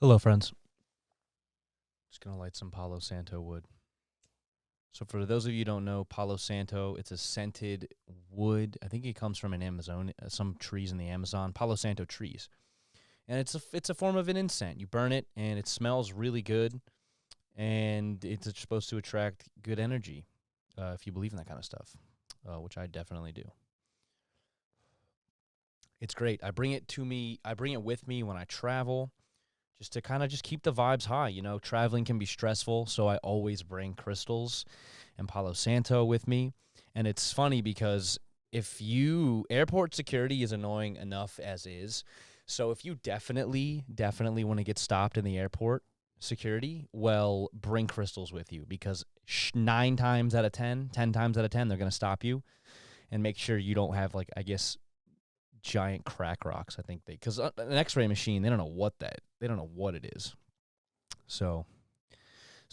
Hello, friends. Just going to light some Palo Santo wood. So for those of you who don't know, Palo Santo, it's a scented wood. I think it comes from some trees in the Amazon, Palo Santo trees. And it's a form of an incense. You burn it, and it smells really good, and it's supposed to attract good energy, if you believe in that kind of stuff, which I definitely do. It's great. I bring it with me when I travel, just to kind of just keep the vibes high. Traveling can be stressful, so I always bring crystals and Palo Santo with me. And it's funny because airport security is annoying enough as is. So if you definitely want to get stopped in the airport security, well, bring crystals with you, because 10 times out of 10, they're going to stop you and make sure you don't have, like, I guess, giant crack rocks. I think because an X-ray machine, they don't know what it is. So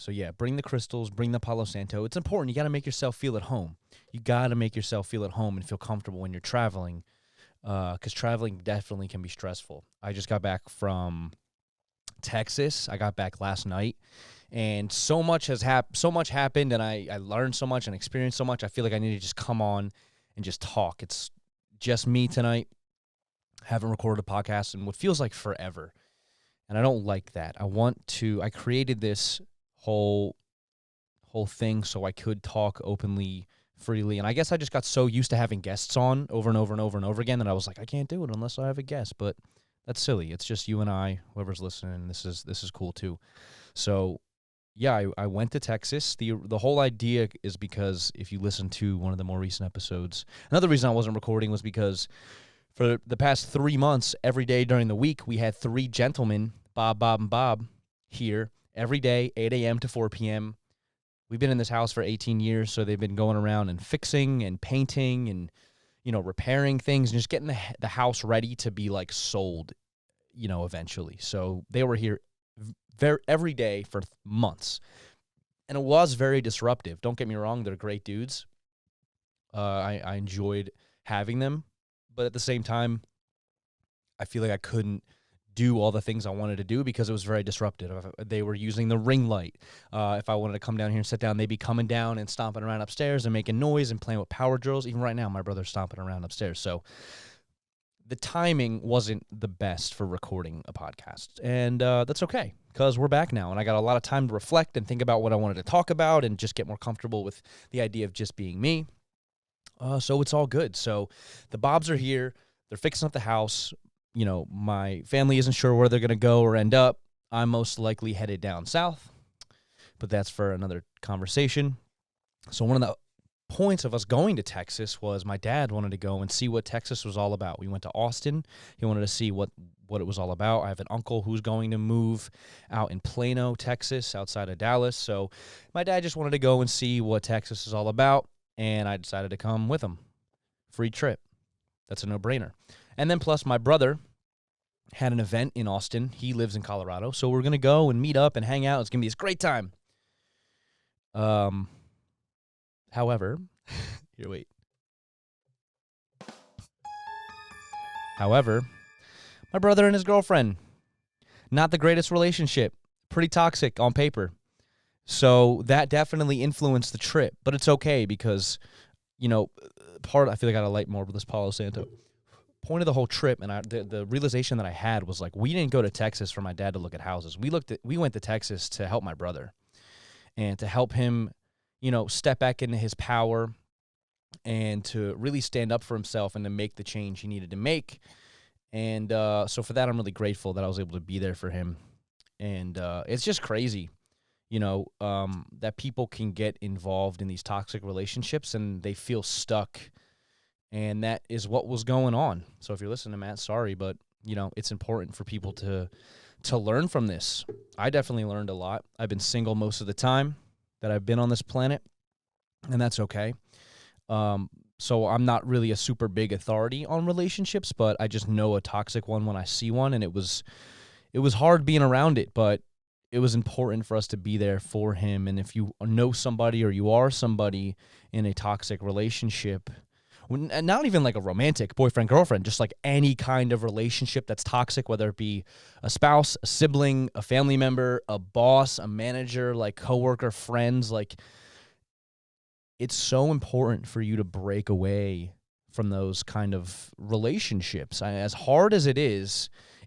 yeah, bring the crystals, bring the Palo Santo. It's important. You got to make yourself feel at home. You got to make yourself feel at home and feel comfortable when you're traveling, because traveling definitely can be stressful. I just got back from Texas. I got back last night, and so much happened, and I learned so much and experienced so much. I feel like I need to just come on and just talk. It's just me tonight. Haven't recorded a podcast in what feels like forever, and I don't like that. I created this whole thing so I could talk openly, freely, and I guess I just got so used to having guests on over and over and over and over again that I was like, I can't do it unless I have a guest. But that's silly. It's just you and I. Whoever's listening, this is cool too. So yeah, I went to Texas. The whole idea is because if you listen to one of the more recent episodes, another reason I wasn't recording was because for the past 3 months, every day during the week, we had 3 gentlemen, Bob, and Bob, here every day, 8 a.m. to 4 p.m. We've been in this house for 18 years, so they've been going around and fixing and painting and, repairing things and just getting the house ready to be, like, sold, eventually. So they were here every day for months, and it was very disruptive. Don't get me wrong; they're great dudes. I enjoyed having them, but at the same time, I feel like I couldn't do all the things I wanted to do because it was very disruptive. They were using the ring light. If I wanted to come down here and sit down, they'd be coming down and stomping around upstairs and making noise and playing with power drills. Even right now, my brother's stomping around upstairs. So the timing wasn't the best for recording a podcast, and that's okay, because we're back now, and I got a lot of time to reflect and think about what I wanted to talk about and just get more comfortable with the idea of just being me. So it's all good. So the Bobs are here. They're fixing up the house. My family isn't sure where they're going to go or end up. I'm most likely headed down south, but that's for another conversation. So one of the points of us going to Texas was my dad wanted to go and see what Texas was all about. We went to Austin. He wanted to see what it was all about. I have an uncle who's going to move out in Plano, Texas, outside of Dallas. So my dad just wanted to go and see what Texas is all about, and I decided to come with him. Free trip. That's a no-brainer. And then plus my brother had an event in Austin. He lives in Colorado, so we're going to go and meet up and hang out. It's going to be this great time. However, here, wait. However, my brother and his girlfriend, not the greatest relationship, pretty toxic on paper. So that definitely influenced the trip, but it's okay because, I feel like I got to light more with this Palo Santo. Point of the whole trip, and the realization that I had was, like, we didn't go to Texas for my dad to look at houses. We went to Texas to help my brother and to help him, step back into his power and to really stand up for himself and to make the change he needed to make. And so for that, I'm really grateful that I was able to be there for him. And it's just crazy, that people can get involved in these toxic relationships and they feel stuck. And that is what was going on. So if you're listening, Matt, sorry, but, it's important for people to learn from this. I definitely learned a lot. I've been single most of the time that I've been on this planet, and that's okay. So I'm not really a super big authority on relationships, but I just know a toxic one when I see one, and it was hard being around it, but it was important for us to be there for him. And if you know somebody or you are somebody in a toxic relationship, And not even like a romantic boyfriend, girlfriend, just like any kind of relationship that's toxic, whether it be a spouse, a sibling, a family member, a boss, a manager, like coworker, friends. Like, it's so important for you to break away from those kind of relationships. As hard as it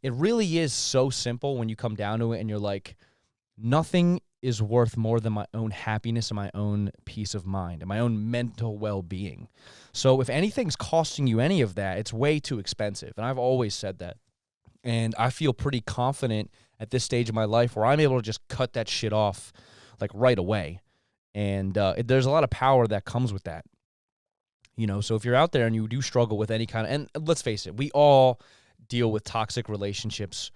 really is so simple when you come down to it and you're like, nothing is worth more than my own happiness and my own peace of mind and my own mental well-being. So if anything's costing you any of that, it's way too expensive. And I've always said that. And I feel pretty confident at this stage of my life where I'm able to just cut that shit off like right away. And there's a lot of power that comes with that. So if you're out there and you do struggle with any kind of, and let's face it, we all deal with toxic relationships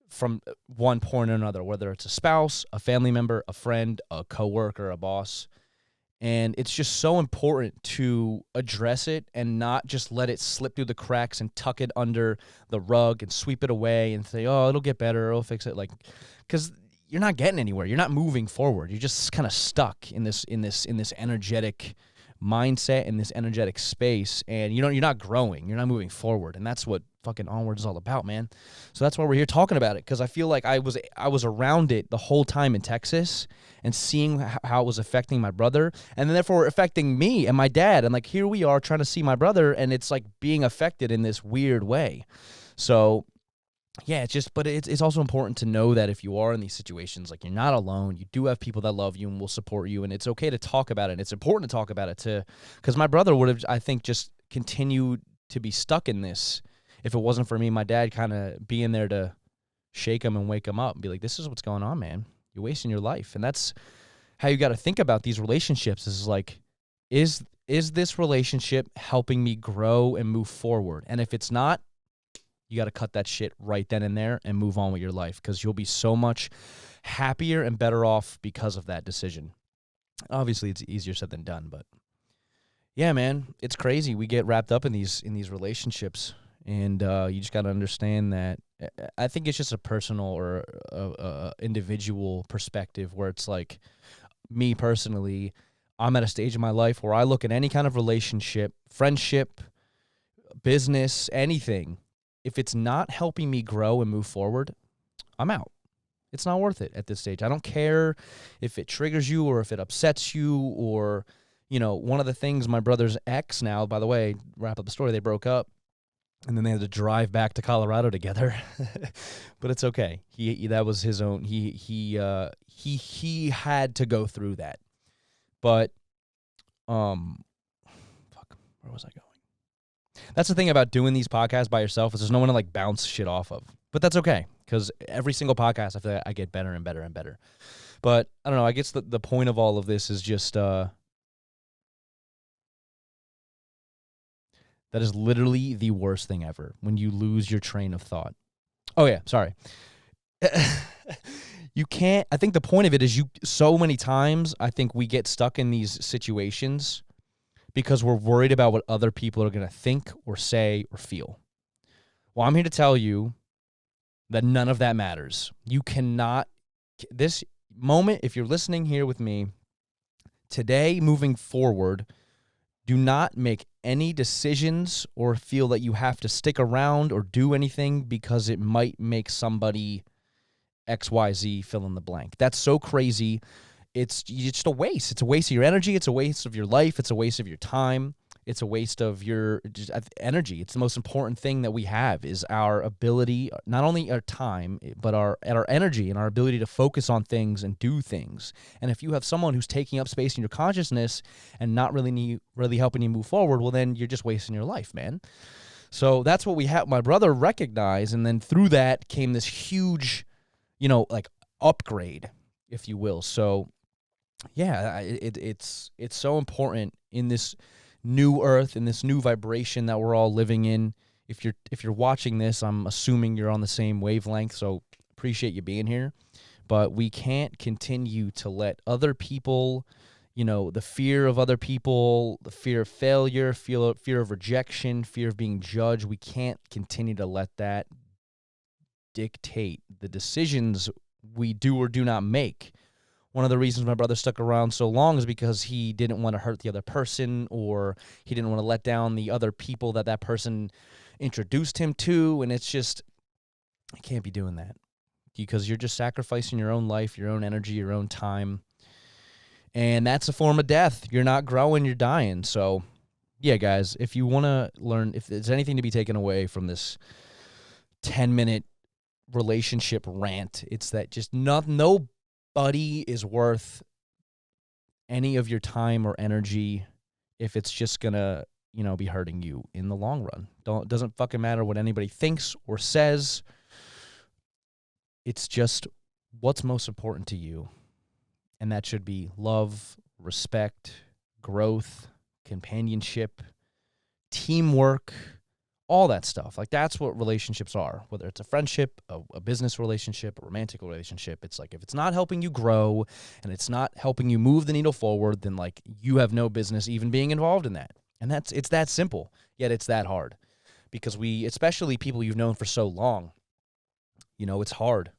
from one point or another, whether it's a spouse, a family member, a friend, a coworker, a boss. And it's just so important to address it and not just let it slip through the cracks and tuck it under the rug and sweep it away and say, oh, it'll get better, it'll fix it. Like, because you're not getting anywhere. You're not moving forward. You're just kind of stuck in this energetic mindset, in this energetic space, and you're not growing. You're not moving forward. And that's what fucking Onward is all about, man. So that's why we're here talking about it, because I feel like I was around it the whole time in Texas and seeing how it was affecting my brother, and then therefore affecting me and my dad. And like, here we are trying to see my brother, and it's like being affected in this weird way. So yeah, but it's also important to know that if you are in these situations, like, you're not alone. You do have people that love you and will support you, and it's okay to talk about it. And it's important to talk about it too, because my brother would have, I think, just continued to be stuck in this if it wasn't for me, my dad, kind of being there to shake him and wake him up and be like, this is what's going on, man. You're wasting your life. And that's how you got to think about these relationships, is like, is this relationship helping me grow and move forward? And if it's not, you got to cut that shit right then and there and move on with your life, because you'll be so much happier and better off because of that decision. Obviously, it's easier said than done, but yeah, man, it's crazy. We get wrapped up in these relationships, and you just got to understand that. I think it's just a personal or a individual perspective, where it's like, me personally, I'm at a stage in my life where I look at any kind of relationship, friendship, business, anything. If it's not helping me grow and move forward, I'm out. It's not worth it at this stage. I don't care if it triggers you or if it upsets you, or, one of the things, my brother's ex now, by the way, wrap up the story, they broke up, and then they had to drive back to Colorado together. But it's okay. He that was his own. He had to go through that. But where was I going? That's the thing about doing these podcasts by yourself, is there's no one to like bounce shit off of. But that's okay, because every single podcast I feel like I get better and better and better. But I don't know, I guess the point of all of this is just that is literally the worst thing ever, when you lose your train of thought. Oh yeah, sorry. You can't, I think the point of it is, so many times I think we get stuck in these situations because we're worried about what other people are going to think or say or feel. Well, I'm here to tell you that none of that matters. You cannot, this moment, if you're listening here with me, today, moving forward, do not make any decisions or feel that you have to stick around or do anything because it might make somebody XYZ fill in the blank. That's so crazy. It's just a waste. It's a waste of your energy. It's a waste of your life. It's a waste of your time. It's a waste of your energy. It's the most important thing that we have, is our ability, not only our time, but our energy and our ability to focus on things and do things. And if you have someone who's taking up space in your consciousness and not really helping you move forward, well, then you're just wasting your life, man. So that's what my brother recognized. And then through that came this huge, like upgrade, if you will. So yeah, it's so important in this new earth, in this new vibration that we're all living in. If you're watching this, I'm assuming you're on the same wavelength, so appreciate you being here. But we can't continue to let other people, the fear of other people, the fear of failure, fear of rejection, fear of being judged, we can't continue to let that dictate the decisions we do or do not make. one of the reasons my brother stuck around so long is because he didn't want to hurt the other person, or he didn't want to let down the other people that person introduced him to. And it's just, I can't be doing that, because you're just sacrificing your own life, your own energy, your own time. And that's a form of death. You're not growing, you're dying. So, yeah, guys, if you want to learn, if there's anything to be taken away from this 10-minute relationship rant, it's that just nobody is worth any of your time or energy if it's just going to, be hurting you in the long run. Doesn't fucking matter what anybody thinks or says. It's just what's most important to you. And that should be love, respect, growth, companionship, teamwork, all that stuff. Like, that's what relationships are, whether it's a friendship, a business relationship, a romantic relationship. It's like, if it's not helping you grow and it's not helping you move the needle forward, then like, you have no business even being involved in that. And it's that simple, yet it's that hard, because especially people you've known for so long, it's hard.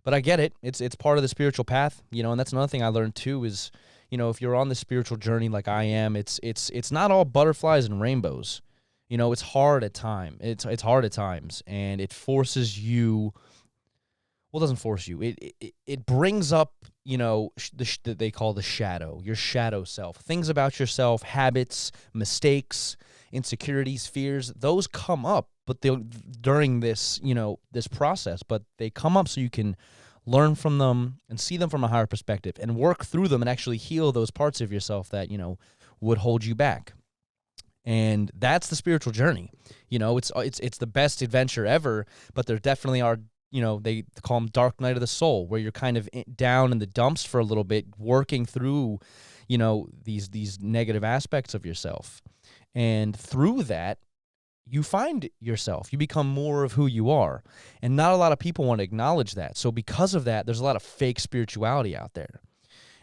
But I get it. It's part of the spiritual path, and that's another thing I learned too is, if you're on the spiritual journey like I am, it's not all butterflies and rainbows. It's hard at times. It's hard at times, and it forces you. Well, it doesn't force you. It brings up, that they call the shadow, your shadow self. Things about yourself, habits, mistakes, insecurities, fears, those come up, but during this, this process, but they come up so you can learn from them and see them from a higher perspective and work through them and actually heal those parts of yourself that, would hold you back. And that's the spiritual journey. It's the best adventure ever, but there definitely are, they call them dark night of the soul, where you're kind of down in the dumps for a little bit, working through, these negative aspects of yourself. And through that, you find yourself. You become more of who you are. And not a lot of people want to acknowledge that. So because of that, there's a lot of fake spirituality out there.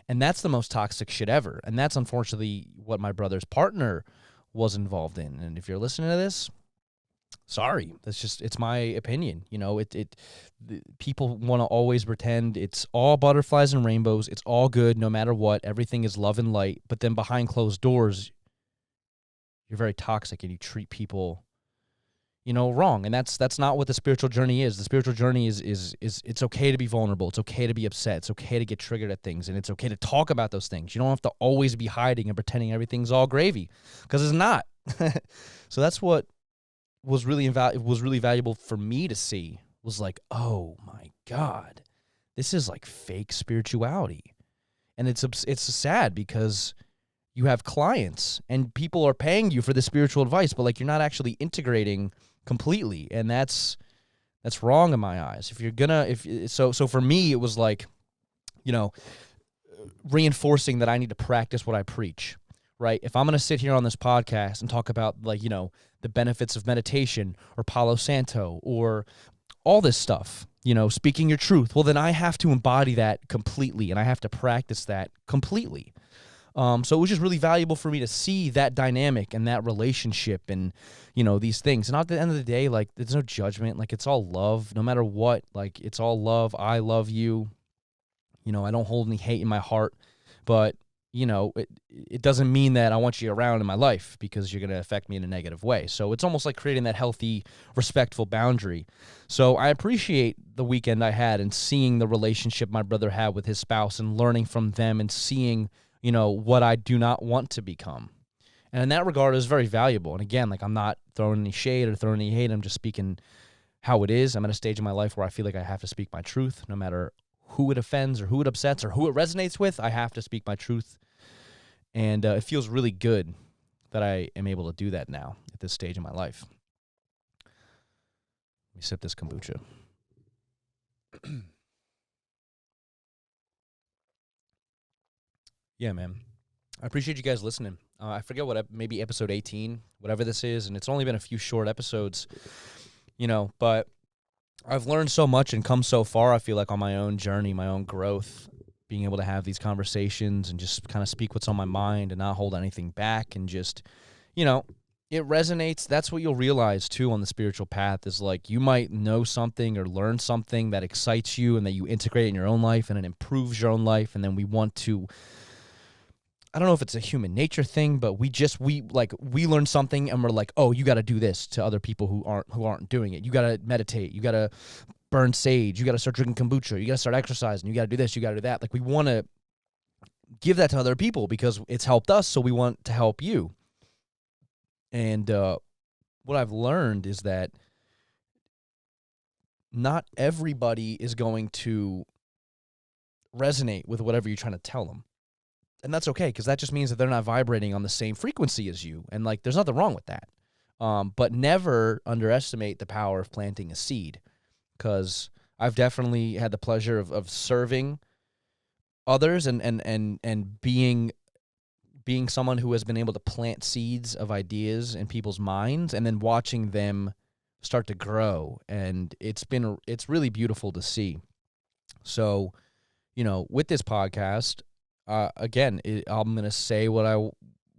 And that's the most toxic shit ever. And that's unfortunately what my brother's partner was involved in. And if you're listening to this, sorry. It's my opinion. People want to always pretend it's all butterflies and rainbows. It's all good no matter what. Everything is love and light. But then behind closed doors, you're very toxic and you treat people, wrong. And that's not what the spiritual journey is. The spiritual journey is it's okay to be vulnerable. It's okay to be upset. It's okay to get triggered at things, and it's okay to talk about those things. You don't have to always be hiding and pretending everything's all gravy, because it's not. So that's what was really valuable for me to see, was like, oh my God, this is like fake spirituality. And it's sad, because you have clients and people are paying you for the spiritual advice, but like, you're not actually integrating completely. And that's wrong in my eyes. So for me, it was like, reinforcing that I need to practice what I preach, right? If I'm going to sit here on this podcast and talk about the benefits of meditation or Palo Santo or all this stuff, speaking your truth, well, then I have to embody that completely, and I have to practice that completely. So it was just really valuable for me to see that dynamic and that relationship and, these things. And at the end of the day, like, there's no judgment. Like, it's all love, no matter what. Like, it's all love. I love you. I don't hold any hate in my heart. But, it doesn't mean that I want you around in my life because you're going to affect me in a negative way. So it's almost like creating that healthy, respectful boundary. So I appreciate the weekend I had and seeing the relationship my brother had with his spouse and learning from them and seeing what I do not want to become. And in that regard, it was very valuable. And again, like, I'm not throwing any shade or throwing any hate. I'm just speaking how it is. I'm at a stage in my life where I feel like I have to speak my truth, no matter who it offends or who it upsets or who it resonates with. I have to speak my truth. And it feels really good that I am able to do that now at this stage in my life. Let me sip this kombucha. Yeah, man. I appreciate you guys listening. I forget maybe episode 18, whatever this is, and it's only been a few short episodes, but I've learned so much and come so far, I feel like, on my own journey, my own growth, being able to have these conversations and just kind of speak what's on my mind and not hold anything back, and just, it resonates. That's what you'll realize too on the spiritual path is like you might know something or learn something that excites you and that you integrate in your own life and it improves your own life. And then we want to, I don't know if it's a human nature thing, but we learn something and we're like, oh, you got to do this to other people who aren't doing it. You got to meditate. You got to burn sage. You got to start drinking kombucha. You got to start exercising. You got to do this. You got to do that. Like we want to give that to other people because it's helped us. So we want to help you. And what I've learned is that not everybody is going to resonate with whatever you're trying to tell them. And that's okay, because that just means that they're not vibrating on the same frequency as you. And, like, there's nothing wrong with that. But never underestimate the power of planting a seed, because I've definitely had the pleasure of serving others and being someone who has been able to plant seeds of ideas in people's minds and then watching them start to grow. And it's really beautiful to see. So, with this podcast, again, I'm going to say what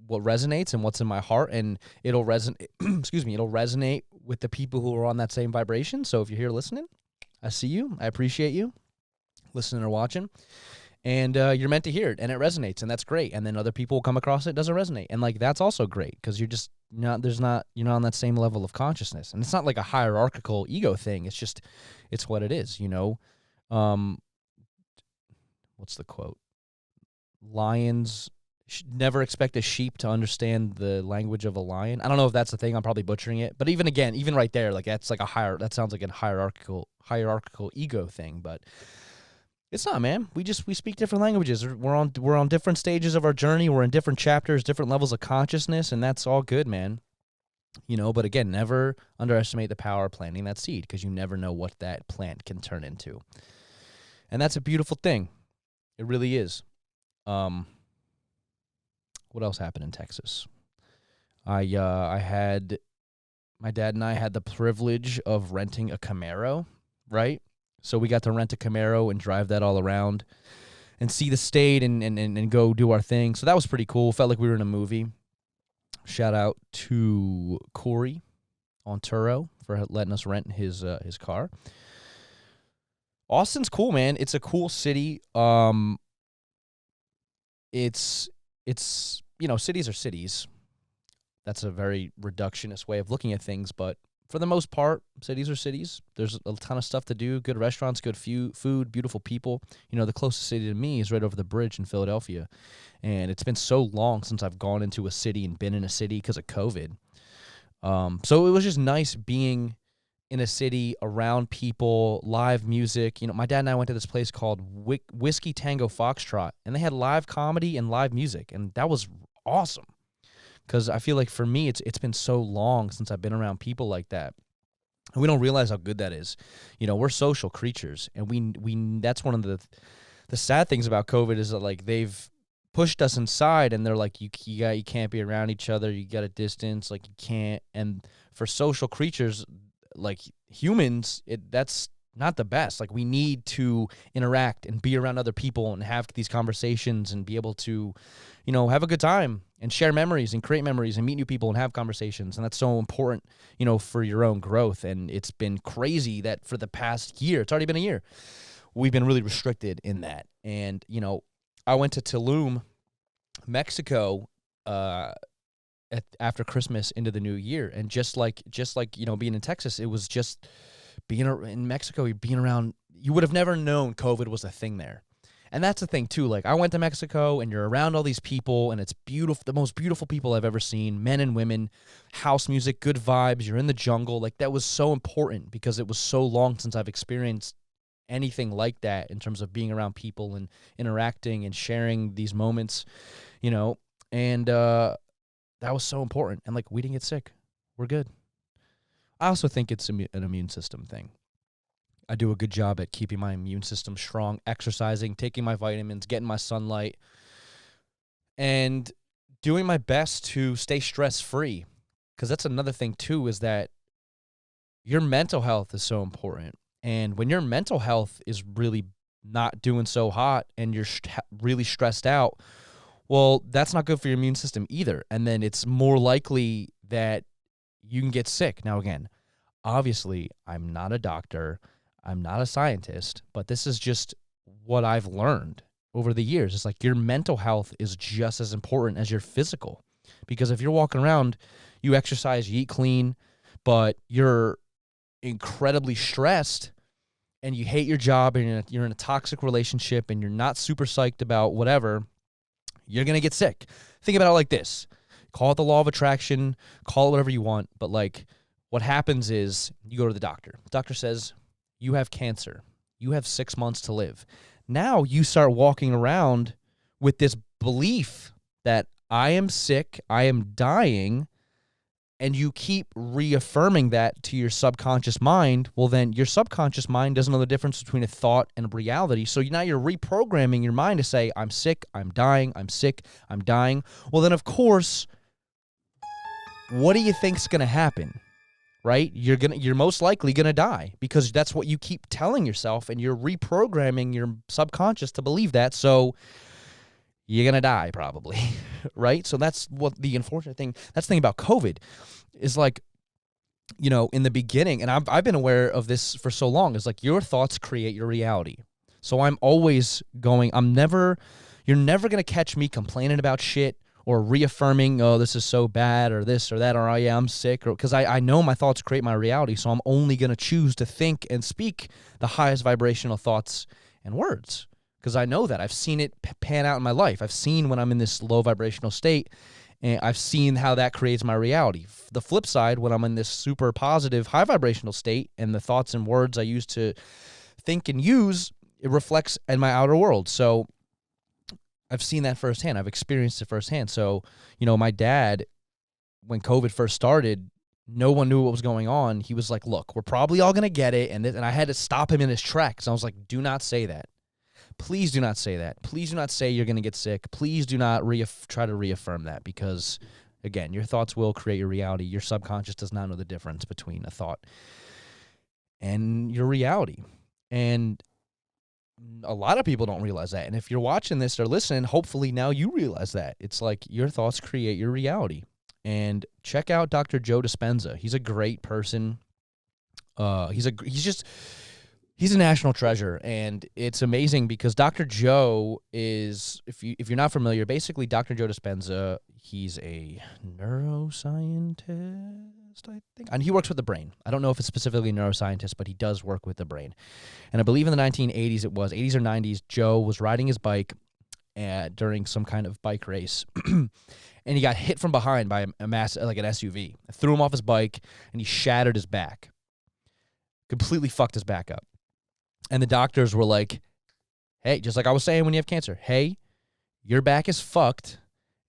resonates and what's in my heart, and it'll resonate, it'll resonate with the people who are on that same vibration. So if you're here listening, I see you. I appreciate you listening or watching. And you're meant to hear it, and it resonates, and that's great. And then other people will come across it doesn't resonate, and like that's also great because you're just not you're not on that same level of consciousness, and it's not like a hierarchical ego thing. It's just it's what it is, What's the quote? Lions never expect a sheep to understand the language of a lion. I don't know if that's the thing. I'm probably butchering it, but even right there, like that's like that sounds like a hierarchical ego thing, but. It's not, man. We speak different languages. We're on different stages of our journey. We're in different chapters, different levels of consciousness, and that's all good, man. But again, never underestimate the power of planting that seed because you never know what that plant can turn into. And that's a beautiful thing. It really is. What else happened in Texas? My dad and I had the privilege of renting a Camaro, right? So we got to rent a Camaro and drive that all around and see the state and go do our thing. So that was pretty cool. Felt like we were in a movie. Shout out to Corey on Turo for letting us rent his car. Austin's cool, man. It's a cool city. It's cities are cities. That's a very reductionist way of looking at things, but for the most part, cities are cities. There's a ton of stuff to do, good restaurants, good food, beautiful people. The closest city to me is right over the bridge in Philadelphia. And it's been so long since I've gone into a city and been in a city because of COVID. So it was just nice being in a city around people, live music. My dad and I went to this place called Whiskey Tango Foxtrot, and they had live comedy and live music, and that was awesome. Because I feel like for me, it's been so long since I've been around people like that. And we don't realize how good that is. We're social creatures. And we that's one of the sad things about COVID is that, like, they've pushed us inside and they're like, you can't be around each other. You got to distance. Like, you can't. And for social creatures, like humans, that's not the best. Like, we need to interact and be around other people and have these conversations and be able to, have a good time and share memories and create memories and meet new people and have conversations. And that's so important, for your own growth. And it's been crazy that for the past year, it's already been a year, we've been really restricted in that. And, I went to Tulum, Mexico, after Christmas into the new year. And just like, being in Texas, it was just being in Mexico, you're being around, you would have never known COVID was a thing there. And that's the thing too. Like, I went to Mexico and you're around all these people and it's beautiful, the most beautiful people I've ever seen, men and women, house music, good vibes. You're in the jungle. Like, that was so important because it was so long since I've experienced anything like that in terms of being around people and interacting and sharing these moments, and that was so important. And like, we didn't get sick. We're good. I also think it's an immune system thing. I do a good job at keeping my immune system strong, exercising, taking my vitamins, getting my sunlight, and doing my best to stay stress-free. Because that's another thing, too, is that your mental health is so important. And when your mental health is really not doing so hot and you're really stressed out, well, that's not good for your immune system either. And then it's more likely that you can get sick. Now, again, obviously, I'm not a doctor, I'm not a scientist, but this is just what I've learned over the years. It's like your mental health is just as important as your physical. Because if you're walking around, you exercise, you eat clean, but you're incredibly stressed and you hate your job and you're in a toxic relationship and you're not super psyched about whatever, you're going to get sick. Think about it like this. Call it the law of attraction, call it whatever you want, but like what happens is you go to the doctor. The doctor says, you have cancer. You have 6 months to live. Now you start walking around with this belief that I am sick, I am dying, and you keep reaffirming that to your subconscious mind. Well, then your subconscious mind doesn't know the difference between a thought and a reality. So now you're reprogramming your mind to say, I'm sick, I'm dying, I'm sick, I'm dying. Well, then, of course, what do you think's going to happen? Right? You're most likely going to die because that's what you keep telling yourself, and you're reprogramming your subconscious to believe that. So you're going to die probably, right? So that's what the unfortunate thing, that's the thing about COVID is like, you know, in the beginning, and I've been aware of this for so long, is like your thoughts create your reality. So I'm always going, you're never going to catch me complaining about shit or reaffirming, oh, this is so bad or this or that, or oh, yeah, I'm sick, or because I know my thoughts create my reality. So I'm only going to choose to think and speak the highest vibrational thoughts and words. Because I know that. I've seen it pan out in my life. I've seen when I'm in this low vibrational state, and I've seen how that creates my reality. The flip side, when I'm in this super positive, high vibrational state, and the thoughts and words I use to think and use, it reflects in my outer world. So I've seen that firsthand. I've experienced it firsthand. So, you know, my dad, when COVID first started, no one knew what was going on. He was like, look, we're probably all going to get it. And I had to stop him in his tracks. I was like, do not say that. Please do not say that. Please do not say you're going to get sick. Please do not try to reaffirm that because, again, your thoughts will create your reality. Your subconscious does not know the difference between a thought and your reality. And a lot of people don't realize that. And if you're watching this or listening, hopefully now you realize that. It's like your thoughts create your reality. And check out Dr. Joe Dispenza. He's a great person. He's a national treasure, and it's amazing because Dr. Joe is, if you're not familiar, basically Dr. Joe Dispenza, he's a neuroscientist, I think, and he works with the brain. I don't know if it's specifically a neuroscientist, but he does work with the brain. And I believe in the 1980s, 80s or 90s, Joe was riding his bike during some kind of bike race, and he got hit from behind by a mass, like an SUV. It threw him off his bike, and he shattered his back, completely fucked his back up. And the doctors were like, hey, just like I was saying when you have cancer, hey, your back is fucked.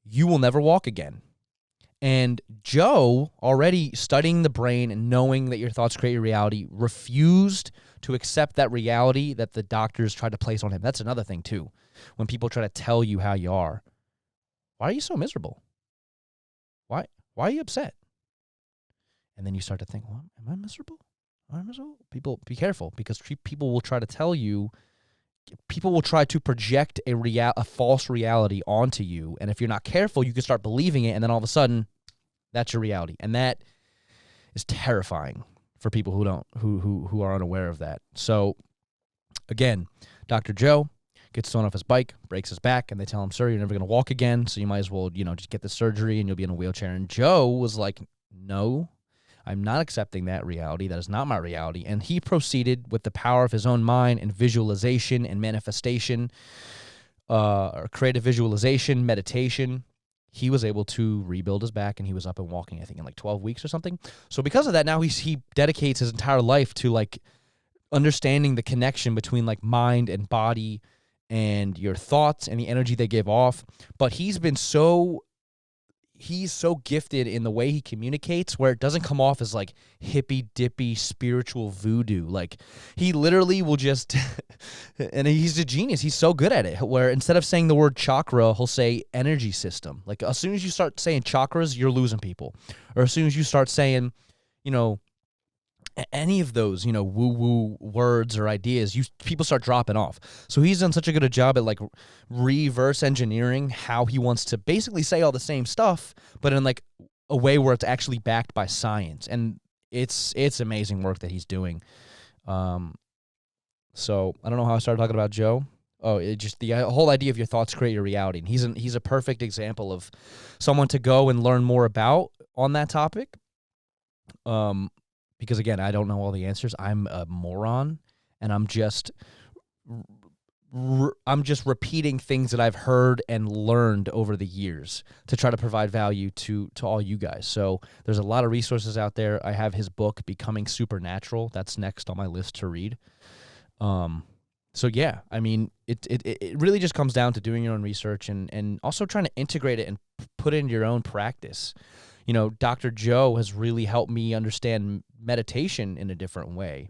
You will never walk again. And Joe, already studying the brain and knowing that your thoughts create your reality, refused to accept that reality that the doctors tried to place on him. That's another thing, too. When people try to tell you how you are. Why are you so miserable? Why are you upset? And then you start to think, well, am I miserable? People, be careful, because people will try to tell you, people will try to project a false reality onto you, and if you're not careful, you can start believing it, and then all of a sudden, that's your reality, and that is terrifying for people who are unaware of that. So, again, Dr. Joe gets thrown off his bike, breaks his back, and they tell him, sir, you're never going to walk again, so you might as well, just get the surgery, and you'll be in a wheelchair. And Joe was like, no, I'm not accepting that reality. That is not my reality. And he proceeded with the power of his own mind and visualization and manifestation, or creative visualization, meditation. He was able to rebuild his back, and he was up and walking, I think, in like 12 weeks or something. So because of that, now he dedicates his entire life to like understanding the connection between like mind and body and your thoughts and the energy they give off. But he's so gifted in the way he communicates, where it doesn't come off as like hippy dippy spiritual voodoo. Like he literally will just, and he's a genius. He's so good at it, where instead of saying the word chakra, he'll say energy system. Like as soon as you start saying chakras, you're losing people. Or as soon as you start saying, any of those, woo-woo words or ideas, people start dropping off. So he's done such a good job at like reverse engineering how he wants to basically say all the same stuff, but in like a way where it's actually backed by science. And it's amazing work that he's doing. So I don't know how I started talking about Joe. Oh, it just the whole idea of your thoughts create your reality. And he's a perfect example of someone to go and learn more about on that topic. Because again, I don't know all the answers. I'm a moron, and I'm just repeating things that I've heard and learned over the years to try to provide value to all you guys. So there's a lot of resources out there. I have his book, Becoming Supernatural. That's next on my list to read. So yeah, I mean, it really just comes down to doing your own research and also trying to integrate it and put it into your own practice. You know, Dr. Joe has really helped me understand meditation in a different way.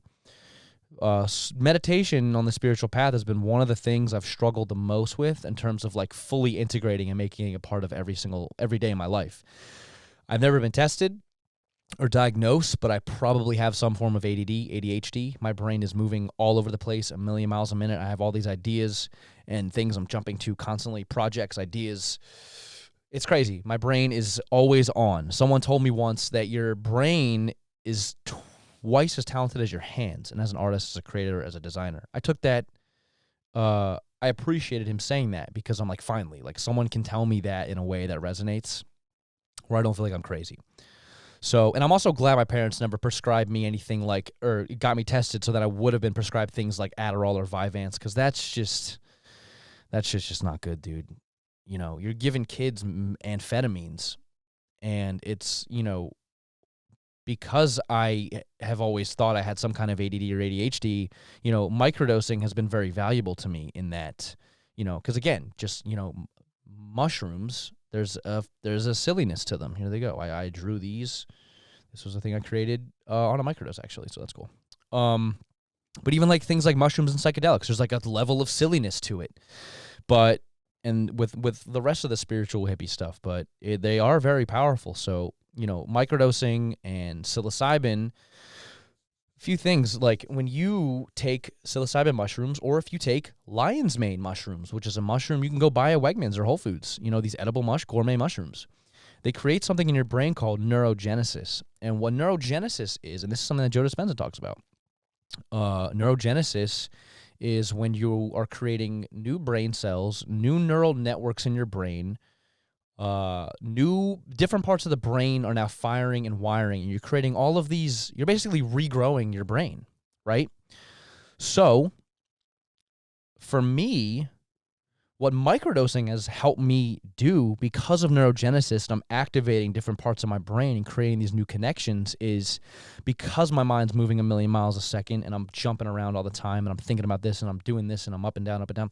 Meditation on the spiritual path has been one of the things I've struggled the most with in terms of like fully integrating and making it a part of every day in my life. I've never been tested or diagnosed, but I probably have some form of ADD, ADHD. My brain is moving all over the place, a million miles a minute. I have all these ideas and things I'm jumping to constantly, projects, ideas. It's crazy. My brain is always on. Someone told me once that your brain is twice as talented as your hands, and as an artist, as a creator, as a designer. I took that, I appreciated him saying that, because I'm like, finally, like someone can tell me that in a way that resonates, where I don't feel like I'm crazy. So, and I'm also glad my parents never prescribed me anything like, or got me tested so that I would have been prescribed things like Adderall or Vyvanse, because that's just not good, dude. You know, you're giving kids amphetamines, and it's, you know, because I have always thought I had some kind of ADD or ADHD, you know, microdosing has been very valuable to me in that, you know, because again, just, you know, mushrooms, there's a silliness to them. Here they go. I drew these. This was a thing I created on a microdose, actually, so that's cool. But even like things like mushrooms and psychedelics, there's like a level of silliness to it. But and with the rest of the spiritual hippie stuff, but they are very powerful. So, you know, microdosing and psilocybin, a few things, like when you take psilocybin mushrooms, or if you take lion's mane mushrooms, which is a mushroom you can go buy at Wegmans or Whole Foods, you know, these edible gourmet mushrooms, they create something in your brain called neurogenesis. And what neurogenesis is, and this is something that Joe Dispenza talks about, neurogenesis is when you are creating new brain cells, new neural networks in your brain, new different parts of the brain are now firing and wiring, and you're creating all of these, you're basically regrowing your brain, right? So for me, what microdosing has helped me do, because of neurogenesis, and I'm activating different parts of my brain and creating these new connections, is because my mind's moving a million miles a second and I'm jumping around all the time and I'm thinking about this and I'm doing this and I'm up and down, up and down.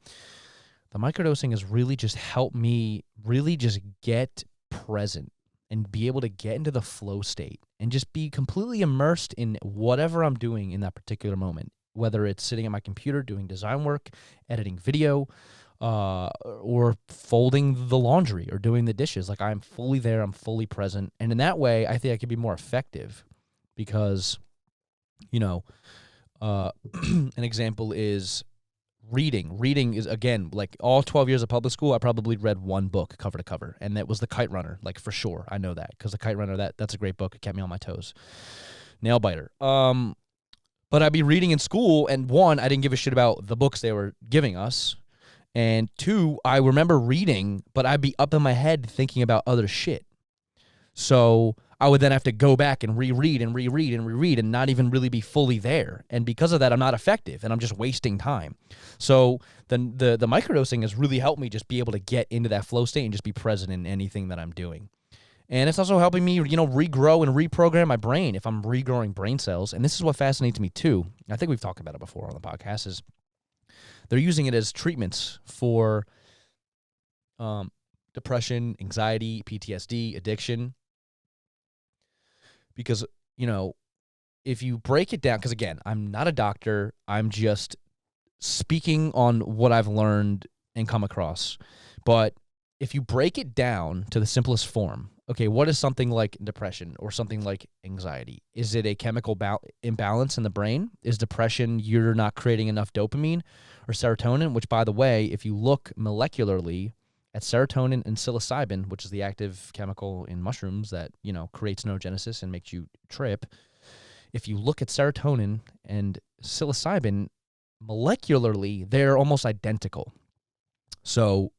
The microdosing has really just helped me really just get present and be able to get into the flow state and just be completely immersed in whatever I'm doing in that particular moment, whether it's sitting at my computer doing design work, editing video, or folding the laundry or doing the dishes. Like, I'm fully there, I'm fully present. And in that way, I think I can be more effective because, you know, an example is reading. Reading is, again, like all 12 years of public school, I probably read one book cover to cover, and that was The Kite Runner, like for sure. I know that because The Kite Runner, that's a great book. It kept me on my toes. Nail biter. But I'd be reading in school, and one, I didn't give a shit about the books they were giving us. And two, I remember reading, but I'd be up in my head thinking about other shit. So I would then have to go back and reread and not even really be fully there. And because of that, I'm not effective and I'm just wasting time. So the microdosing has really helped me just be able to get into that flow state and just be present in anything that I'm doing. And it's also helping me, you know, regrow and reprogram my brain if I'm regrowing brain cells. And this is what fascinates me too. I think we've talked about it before on the podcast, is they're using it as treatments for depression, anxiety, PTSD, addiction. Because, you know, if you break it down, because again, I'm not a doctor, I'm just speaking on what I've learned and come across. But if you break it down to the simplest form, okay, what is something like depression or something like anxiety? Is it a chemical imbalance in the brain? Is depression you're not creating enough dopamine or serotonin? Which, by the way, if you look molecularly at serotonin and psilocybin, which is the active chemical in mushrooms that, creates neurogenesis and makes you trip. If you look at serotonin and psilocybin molecularly, they're almost identical. So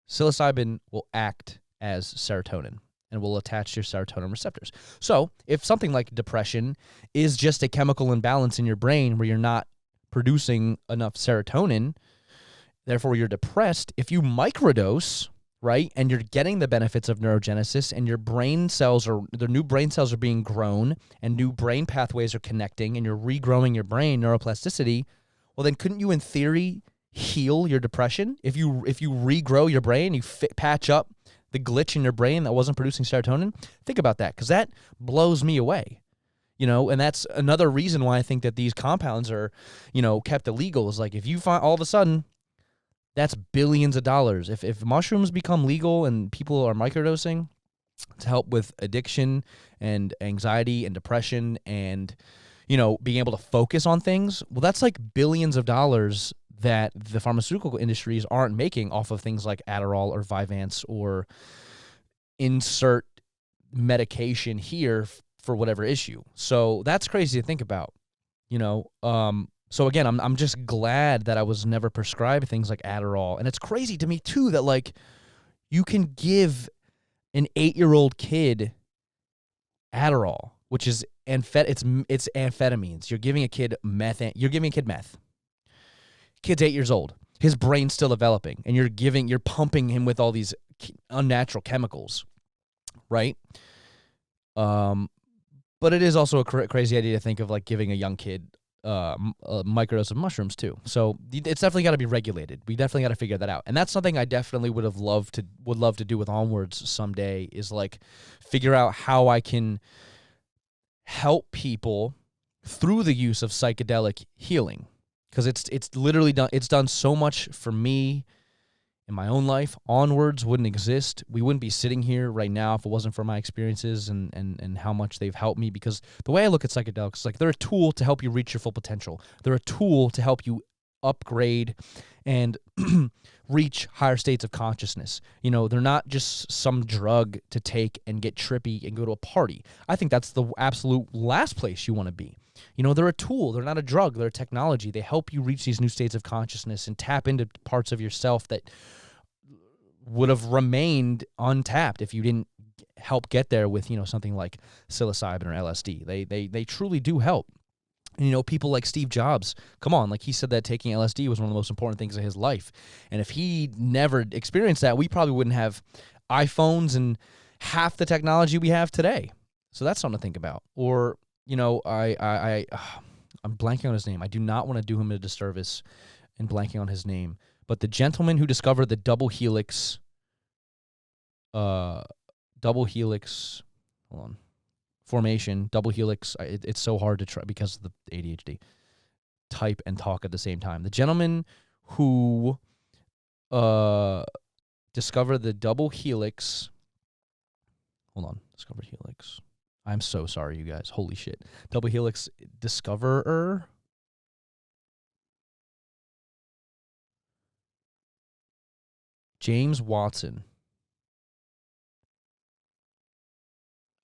psilocybin will act as serotonin and will attach to your serotonin receptors. So if something like depression is just a chemical imbalance in your brain where you're not producing enough serotonin, therefore you're depressed, if you microdose, right, and you're getting the benefits of neurogenesis and your new brain cells are being grown and new brain pathways are connecting and you're regrowing your brain, neuroplasticity, well then couldn't you in theory heal your depression? If you regrow your brain, you patch up the glitch in your brain that wasn't producing serotonin. Think about that, because that blows me away. And that's another reason why I think that these compounds are, kept illegal, is like if you find all of a sudden, that's billions of dollars. If mushrooms become legal and people are microdosing to help with addiction and anxiety and depression and, being able to focus on things, well, that's like billions of dollars that the pharmaceutical industries aren't making off of things like Adderall or Vyvanse or insert medication here for whatever issue. So that's crazy to think about, So again, I'm just glad that I was never prescribed things like Adderall. And it's crazy to me too that like you can give an 8-year-old kid Adderall, which is it's amphetamines. You're giving a kid meth. Kid's 8 years old. His brain's still developing, and you're pumping him with all these unnatural chemicals, right? But it is also a crazy idea to think of like giving a young kid a microdose of mushrooms too. So it's definitely got to be regulated. We definitely got to figure that out. And that's something I definitely would love to do with Onwards someday, is like figure out how I can help people through the use of psychedelic healing. Because it's literally done so much for me in my own life. Onwards wouldn't exist. We wouldn't be sitting here right now if it wasn't for my experiences and how much they've helped me. Because the way I look at psychedelics is like they're a tool to help you reach your full potential. They're a tool to help you upgrade and reach higher states of consciousness. They're not just some drug to take and get trippy and go to a party. I think that's the absolute last place you want to be. They're a tool. They're not a drug. They're a technology. They help you reach these new states of consciousness and tap into parts of yourself that would have remained untapped if you didn't help get there with, something like psilocybin or LSD. They truly do help. And, people like Steve Jobs, come on, like he said that taking LSD was one of the most important things of his life. And if he never experienced that, we probably wouldn't have iPhones and half the technology we have today. So that's something to think about. Or, I'm blanking on his name. I do not want to do him a disservice in blanking on his name. But the gentleman who discovered the double helix, formation, double helix, it's so hard to try because of the ADHD, type and talk at the same time. The gentleman who discovered the double helix, discovered helix. I'm so sorry, you guys. Holy shit. Double helix discoverer. James Watson.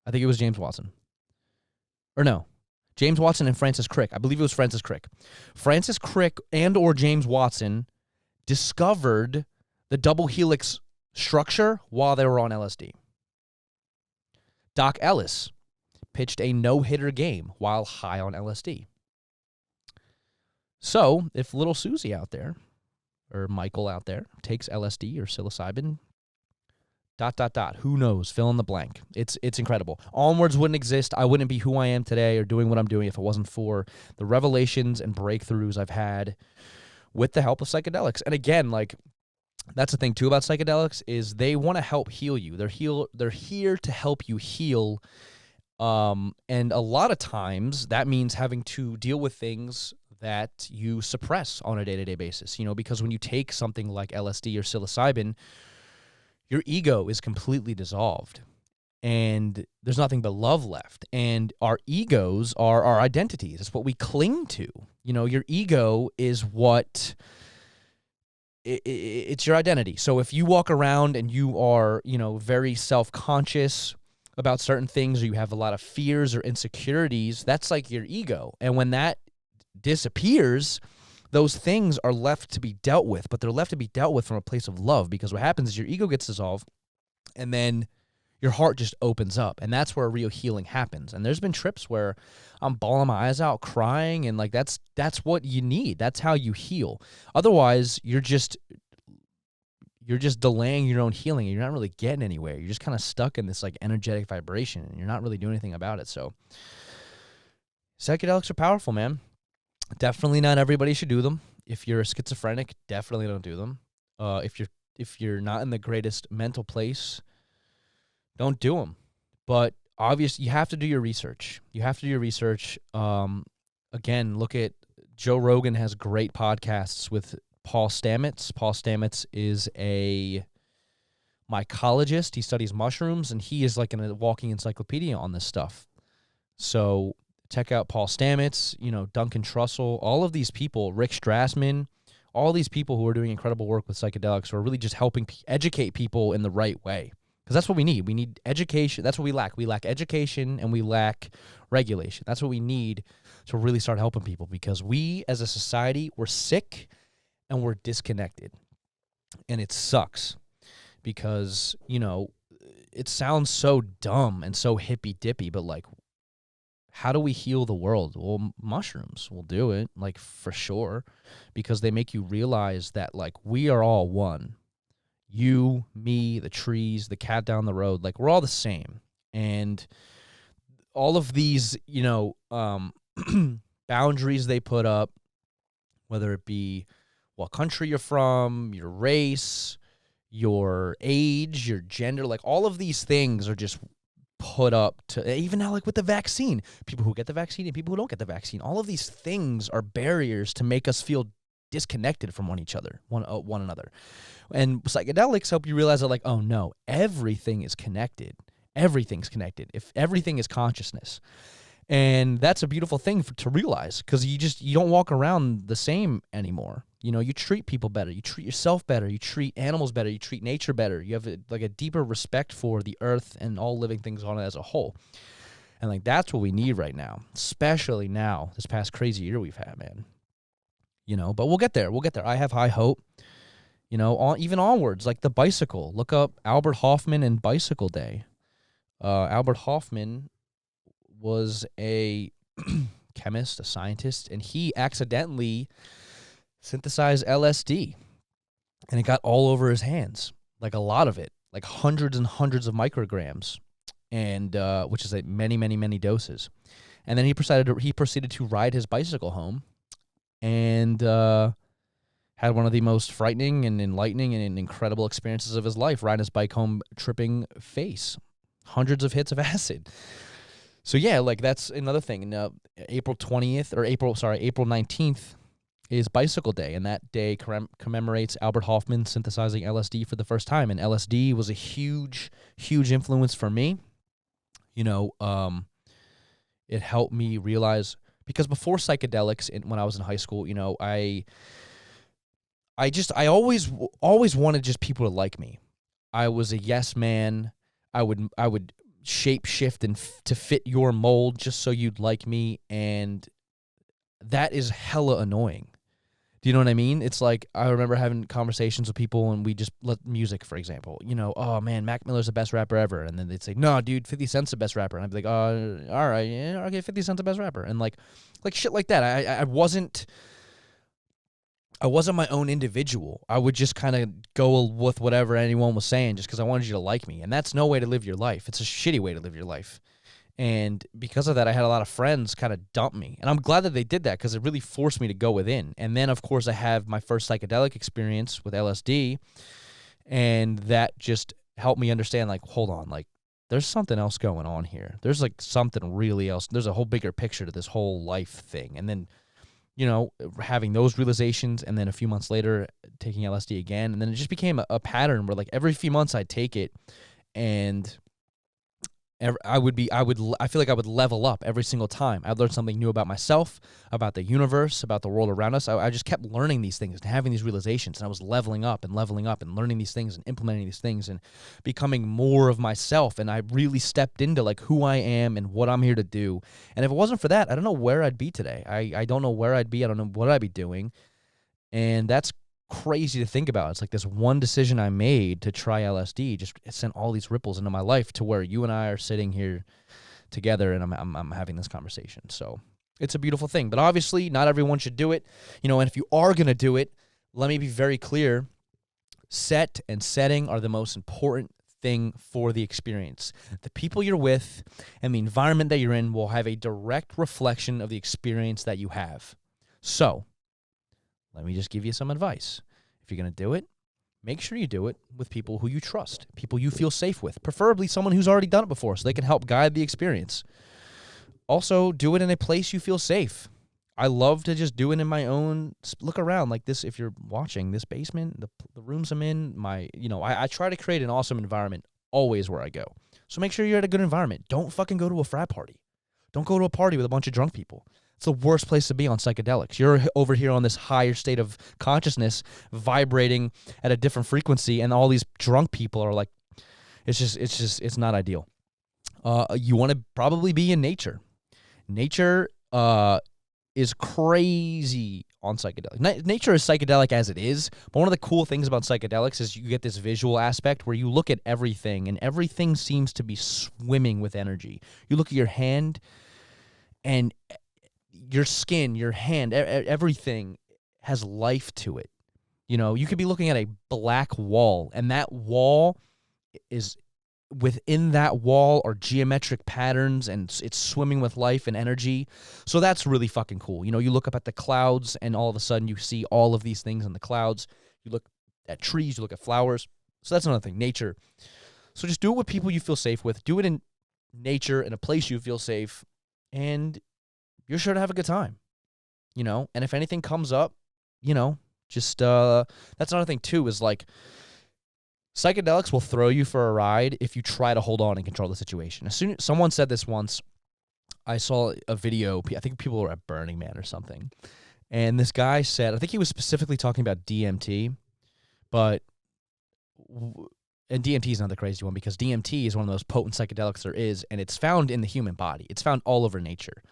I think it was James Watson. Or no. James Watson and Francis Crick. I believe it was Francis Crick. Francis Crick and or James Watson discovered the double helix structure while they were on LSD. Doc Ellis pitched a no-hitter game while high on LSD. So, if little Susie out there, or Michael out there, takes LSD or psilocybin, ... Who knows? Fill in the blank. It's incredible. Onwards wouldn't exist. I wouldn't be who I am today or doing what I'm doing if it wasn't for the revelations and breakthroughs I've had with the help of psychedelics. And again, like, that's the thing too about psychedelics is they want to help heal you. They're here to help you heal. And a lot of times that means having to deal with things that you suppress on a day-to-day basis, because when you take something like LSD or psilocybin, your ego is completely dissolved and there's nothing but love left. And our egos are our identities. It's what we cling to. Your ego is what it's your identity. So if you walk around and you are, very self-conscious about certain things, or you have a lot of fears or insecurities, that's like your ego. And when that disappears, those things are left to be dealt with, but they're left to be dealt with from a place of love, because what happens is your ego gets dissolved, and then your heart just opens up, and that's where real healing happens. And there's been trips where I'm bawling my eyes out, crying, and like that's what you need. That's how you heal. Otherwise, you're just delaying your own healing, and you're not really getting anywhere. You're just kind of stuck in this like energetic vibration, and you're not really doing anything about it. So psychedelics are powerful, man. Definitely not everybody should do them. If you're a schizophrenic, definitely don't do them. If you're not in the greatest mental place, don't do them. But obviously, you have to do your research. Again, look at Joe Rogan has great podcasts with Paul Stamets. Paul Stamets is a mycologist. He studies mushrooms, and he is like a walking encyclopedia on this stuff. So check out Paul Stamets, Duncan Trussell, all of these people, Rick Strassman, all these people who are doing incredible work with psychedelics, who are really just helping educate people in the right way. Because that's what we need. We need education. That's what we lack. We lack education, and we lack regulation. That's what we need to really start helping people, because we as a society, we're sick and we're disconnected. And it sucks because, it sounds so dumb and so hippy-dippy, but like, how do we heal the world? Well, mushrooms will do it, like, for sure, because they make you realize that, like, we are all one. You, me, the trees, the cat down the road, like, we're all the same. And all of these, boundaries they put up, whether it be what country you're from, your race, your age, your gender, like, all of these things are just put up to, even now, like with the vaccine, people who get the vaccine and people who don't get the vaccine, all of these things are barriers to make us feel disconnected from one another. And psychedelics help you realize that, like, oh no, everything is connected. Everything's connected. If everything is consciousness. And that's a beautiful thing to realize, because you don't walk around the same anymore. You treat people better. You treat yourself better. You treat animals better. You treat nature better. You have a deeper respect for the earth and all living things on it as a whole. And like, that's what we need right now, especially now, this past crazy year we've had, man. But we'll get there. I have high hope. Even onwards, like the bicycle. Look up Albert Hoffman and Bicycle Day. Albert Hoffman was a chemist, a scientist, and he accidentally synthesized LSD, and it got all over his hands, like a lot of it, like hundreds and hundreds of micrograms, and which is like many, many, many doses. And then he proceeded to ride his bicycle home, and had one of the most frightening and enlightening and incredible experiences of his life, riding his bike home, tripping face, hundreds of hits of acid. So yeah, like, that's another thing. April 19th is Bicycle Day, and that day commemorates Albert Hoffman synthesizing LSD for the first time. And LSD was a huge, huge influence for me. It helped me realize, because before psychedelics, when I was in high school, I always wanted just people to like me. I was a yes man. I would shape shift and to fit your mold just so you'd like me, and that is hella annoying. Do you know what I mean? It's like, I remember having conversations with people, and we just let music, for example, oh man, Mac Miller's the best rapper ever, and then they'd say, no dude, 50 Cent's the best rapper, and I'd be like, oh, all right, yeah, okay, 50 Cent's the best rapper, and like shit like that. I wasn't my own individual. I would just kind of go with whatever anyone was saying just because I wanted you to like me. And that's no way to live your life. It's a shitty way to live your life. And because of that, I had a lot of friends kind of dump me. And I'm glad that they did that, because it really forced me to go within. And then, of course, I have my first psychedelic experience with LSD. And that just helped me understand, like, hold on, like, there's something else going on here. There's like something really else. There's a whole bigger picture to this whole life thing. And then, having those realizations, and then a few months later taking LSD again, and then it just became a pattern where, like, every few months I'd take it, and I feel like I would level up every single time. I'd learn something new about myself, about the universe, about the world around us. I just kept learning these things and having these realizations, and I was leveling up and learning these things and implementing these things and becoming more of myself. And I really stepped into like who I am and what I'm here to do. And if it wasn't for that, I don't know where I'd be today. I don't know where I'd be. I don't know what I'd be doing. And that's crazy to think about. It's like this one decision I made to try LSD just sent all these ripples into my life to where you and I are sitting here together, and I'm having this conversation. So it's a beautiful thing. But obviously, not everyone should do it. And if you are going to do it, let me be very clear. Set and setting are the most important thing for the experience. The people you're with and the environment that you're in will have a direct reflection of the experience that you have. So let me just give you some advice. If you're going to do it, make sure you do it with people who you trust, people you feel safe with, preferably someone who's already done it before so they can help guide the experience. Also, do it in a place you feel safe. I love to just do it in my own, look around like this. If you're watching this basement, the rooms I'm in, I try to create an awesome environment always where I go. So make sure you're at a good environment. Don't fucking go to a frat party. Don't go to a party with a bunch of drunk people. It's the worst place to be on psychedelics. You're over here on this higher state of consciousness, vibrating at a different frequency, and all these drunk people are like, it's not ideal. You want to probably be in nature. Nature is crazy on psychedelics. Nature is psychedelic as it is, but one of the cool things about psychedelics is you get this visual aspect where you look at everything, and everything seems to be swimming with energy. You look at your hand, and your skin, your hand, everything has life to it. You could be looking at a black wall, and that wall is, within that wall are geometric patterns, and it's swimming with life and energy. So that's really fucking cool. You look up at the clouds, and all of a sudden you see all of these things in the clouds. You look at trees, you look at flowers. So that's another thing, nature. So just do it with people you feel safe with. Do it in nature, in a place you feel safe, and you're sure to have a good time, and if anything comes up, just, that's another thing too, is like, psychedelics will throw you for a ride if you try to hold on and control the situation. Someone said this once, I saw a video, I think people were at Burning Man or something, and this guy said, I think he was specifically talking about DMT, and DMT is not the crazy one, because DMT is one of the most potent psychedelics there is, and it's found in the human body. It's found all over nature.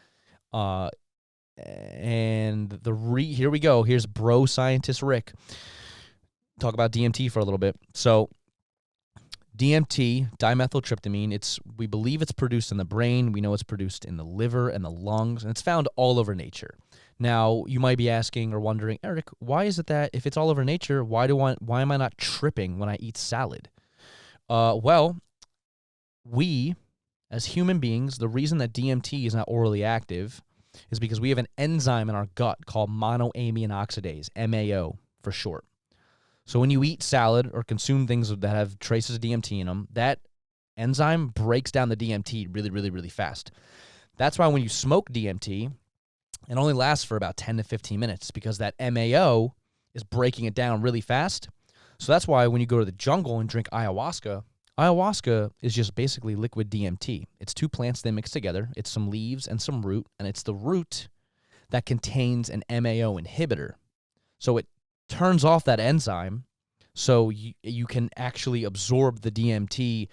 And here we go. Here's bro scientist Rick. Talk about DMT for a little bit. So DMT, dimethyltryptamine, we believe it's produced in the brain. We know it's produced in the liver and the lungs, and it's found all over nature. Now, you might be asking or wondering, Eric, why is it that if it's all over nature, why am I not tripping when I eat salad? Well, we, as human beings, the reason that DMT is not orally active is because we have an enzyme in our gut called monoamine oxidase, MAO for short. So when you eat salad or consume things that have traces of DMT in them, that enzyme breaks down the DMT really, really, really fast. That's why when you smoke DMT, it only lasts for about 10 to 15 minutes because that MAO is breaking it down really fast. So that's why when you go to the jungle and drink ayahuasca is just basically liquid DMT. It's two plants they mix together. It's some leaves and some root, and it's the root that contains an MAO inhibitor. So it turns off that enzyme so you can actually absorb the DMT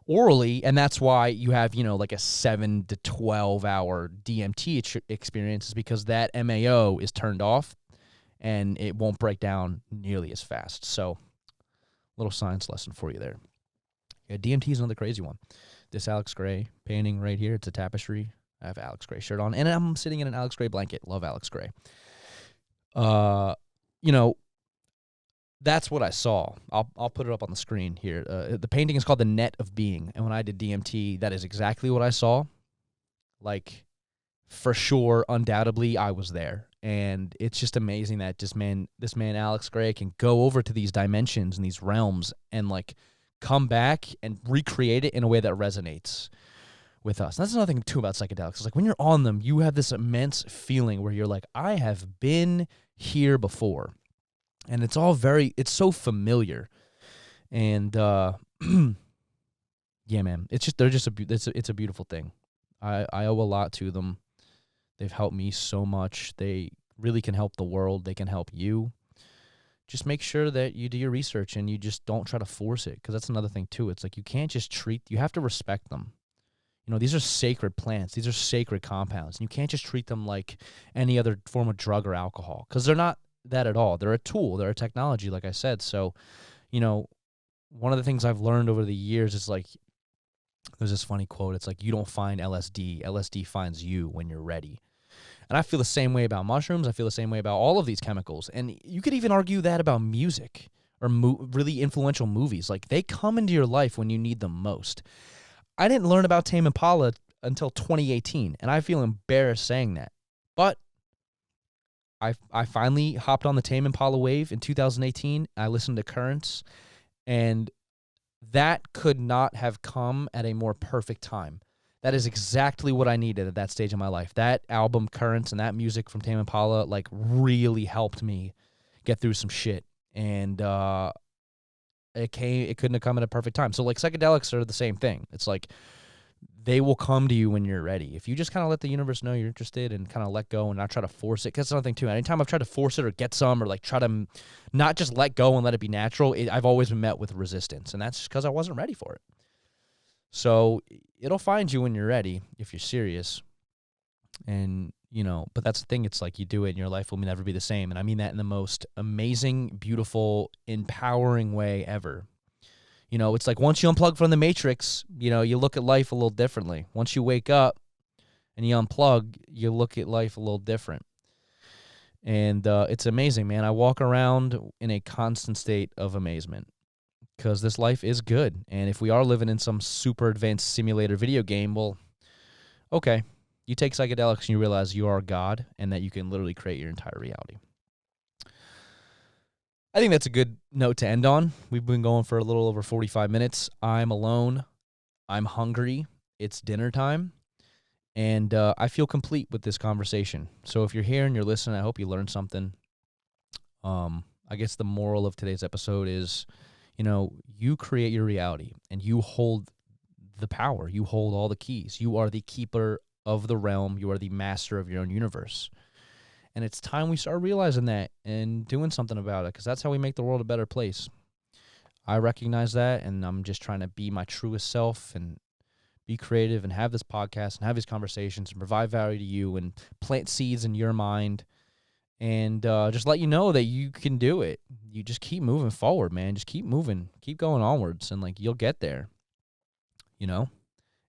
orally, and that's why you have, like a 7 to 12 hour DMT experience, is because that MAO is turned off and it won't break down nearly as fast. So, little science lesson for you there. Yeah, DMT is another crazy one. This Alex Gray painting right here, it's a tapestry. I have Alex Gray shirt on, and I'm sitting in an Alex Gray blanket. Love Alex Gray. That's what I saw. I'll put it up on the screen here. The painting is called The Net of Being, and when I did DMT, that is exactly what I saw. Like, for sure, undoubtedly, I was there. And it's just amazing that this man Alex Gray can go over to these dimensions and these realms and like come back and recreate it in a way that resonates with us. And that's another thing too about psychedelics. It's like when you're on them, you have this immense feeling where you're like, I have been here before. And it's so familiar. And yeah, man, it's just, it's a beautiful thing. I owe a lot to them. They've helped me so much. They really can help the world. They can help you. Just make sure that you do your research and you just don't try to force it, because that's another thing too. It's like you can't just you have to respect them. You know, these are sacred plants. These are sacred compounds. And you can't just treat them like any other form of drug or alcohol, because they're not that at all. They're a tool. They're a technology, like I said. So, you know, one of the things I've learned over the years is like, there's this funny quote. It's like, you don't find LSD. LSD finds you when you're ready. And I feel the same way about mushrooms. I feel the same way about all of these chemicals. And you could even argue that about music or really influential movies. Like, they come into your life when you need them most. I didn't learn about Tame Impala until 2018, and I feel embarrassed saying that. But I finally hopped on the Tame Impala wave in 2018. I listened to Currents, and that could not have come at a more perfect time. That is exactly what I needed at that stage of my life. That album, Currents, and that music from Tame Impala, like, really helped me get through some shit. And it couldn't have come at a perfect time. So, like, psychedelics are the same thing. It's like, they will come to you when you're ready. If you just kind of let the universe know you're interested and kind of let go and not try to force it, because that's another thing too. Anytime I've tried to force it or get some, or like try to not just let go and let it be natural, I've always been met with resistance, and that's just because I wasn't ready for it. So it'll find you when you're ready if you're serious. And, you know, but that's the thing. It's like, you do it and your life will never be the same. And I mean that in the most amazing, beautiful, empowering way ever. You know, it's like, once you unplug from the matrix, you know, you look at life a little differently. Once you wake up and you unplug, you look at life a little different. And it's amazing, man. I walk around in a constant state of amazement, because this life is good. And if we are living in some super advanced simulator video game, well, okay. You take psychedelics and you realize you are God, and that you can literally create your entire reality. I think that's a good note to end on. We've been going for a little over 45 minutes. I'm alone. I'm hungry. It's dinner time. And I feel complete with this conversation. So if you're here and you're listening, I hope you learned something. I guess the moral of today's episode is, you know, you create your reality, and you hold the power. You hold all the keys. You are the keeper of the realm. You are the master of your own universe. And it's time we start realizing that and doing something about it, because that's how we make the world a better place. I recognize that, and I'm just trying to be my truest self and be creative and have this podcast and have these conversations and provide value to you and plant seeds in your mind, and just let you know that you can do it. You just keep moving forward, man. Just keep moving. Keep going onwards, and, like, you'll get there. You know?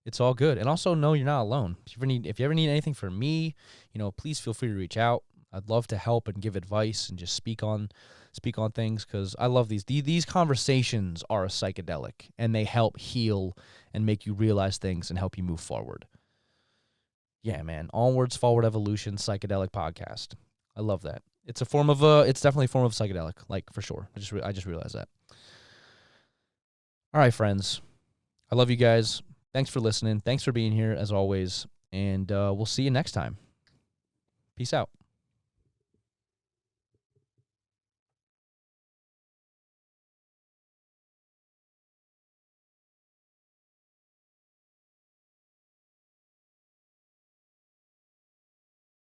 It's all good. And also know you're not alone. If you ever need anything from me, you know, please feel free to reach out. I'd love to help and give advice and just speak on things, because I love these. These conversations are a psychedelic, and they help heal and make you realize things and help you move forward. Yeah, man. Onwards, Forward Evolution Psychedelic Podcast. I love that. It's definitely a form of psychedelic, like, for sure. I just realized that. All right, friends. I love you guys. Thanks for listening. Thanks for being here, as always. And we'll see you next time. Peace out.